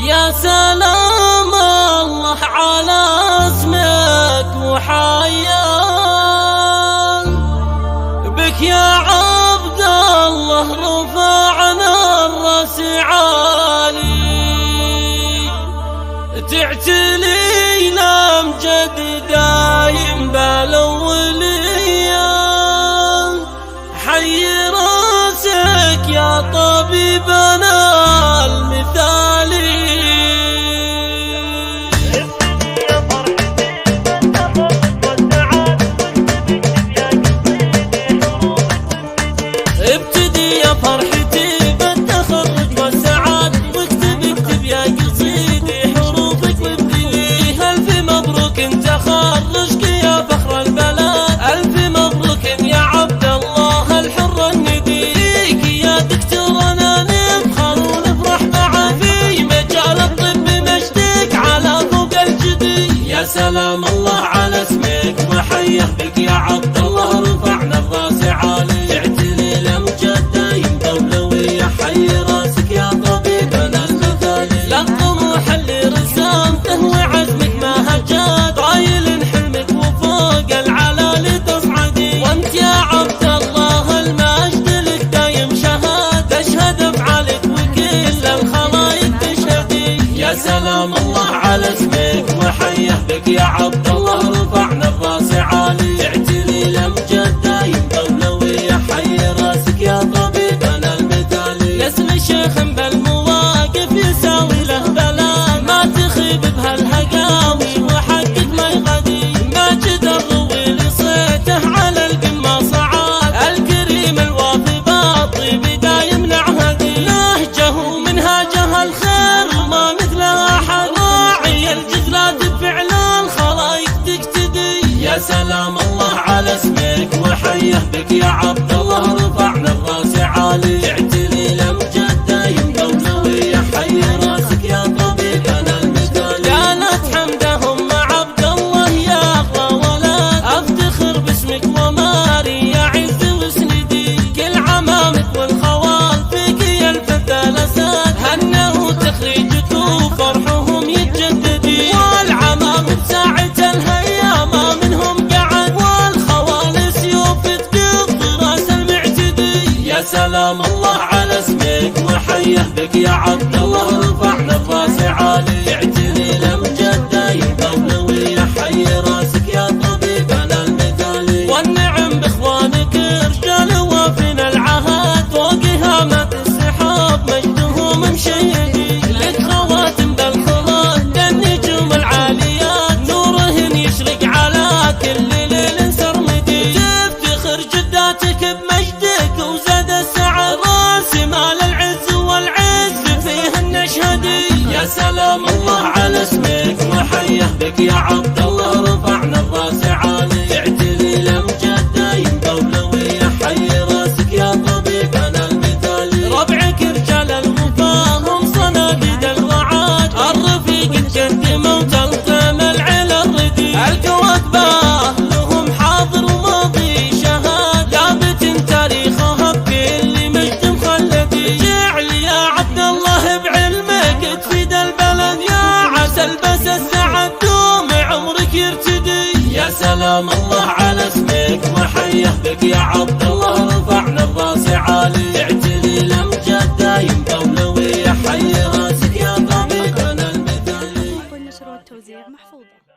يا سلام الله على اسمك وحيا بك يا عبد الله رفعنا الراس عالي تعتلي لامجد دايم بالاولية حي راسك يا طبيبنا المثالي. ابتدي يا فرحتي بالتخرج والسعادة واكتب اكتب يا قصيدي حروفك وابتدي. الف مبروك انت خرجك يا فخر البلد، الف مبروك يا عبد الله الحر النديك يا دكتور انا نفخر ونفرح معا في مجال الطب مجدك على فوق الجدي. يا سلام الله على اسمك وحيه بك يا عبد الله رفعنا الراس عالي سلام الله على اسمك وحيه بك يا عبد الله رفعنا الراس عالي اعتلي الامجاد دايم دولويه حي راسك يا طبيبنا المثالي. يا اسم الشيخ بالمواقف يساوي له بلان ما تخيب بهالهقاوي وحقك ما يغدي ماجد الروي لصيته على القمه صعاد الكريم الوافي بالطيب دايم نعهدي نهجه ومنهاجه الخير ما يا سلام الله على اسمك وحيه بك يا عبد الله رفعنا الراس عالي اعتلي الامجاد دايم دولويه حي راسك يا طبيبنا المثالي. قالت حمدهم مع عبد الله يا اغلى ولد افتخر باسمك وماري يا عز وسندي كل عمامك والخوال فيك يا الفتى الاسد هنوا تخريجك وفرحهم يتجددي والعمام بساعة الهيام منهم قعد والخوال سيوف تقض راس المعتدي. يا سلام الله على اسمك وحيه بك يا عبد الله رفعنا الراس عالي اعتلي الامجاد دايم دولويه حي راسك يا طبيبنا المثالي. والنعم باخوانك رجال وافينا العهد فوق هامات السحاب مجدهم مشيدي لك خواتم بالخلود النجوم العاليات نورهن يشرق على كل ليل سرمدي تفتخر جداتك بمجدك وزاد السعد راس مال العز والعز فيهن نشهدي. يا سلام الله على اسمك وحيه بك يا عبد الله رفعنا الراس عالي اعتلي الامجاد دايم دولويه حي راسك يا طبيبنا المثالي. ربعك رجال الوفا هم صناديد الرعاج الرفيق تقدموا وتلقم العلا الردي الكواكبه لهم حاضر وماضي شهاد ثابت تاريخها بكل مجد مخلدي. جعل يا عبد الله بعلمك تفيد البلد يا عسل بس السعد دوم عمرك يرتدي. يا سلام الله على اسمك وحيه بك يا عبد الله رفعنا الراس عالي اعتلي الامجاد دايم دولويه حي راسك يا طبيبنا المثالي. النشر والتوزيع محفوظة.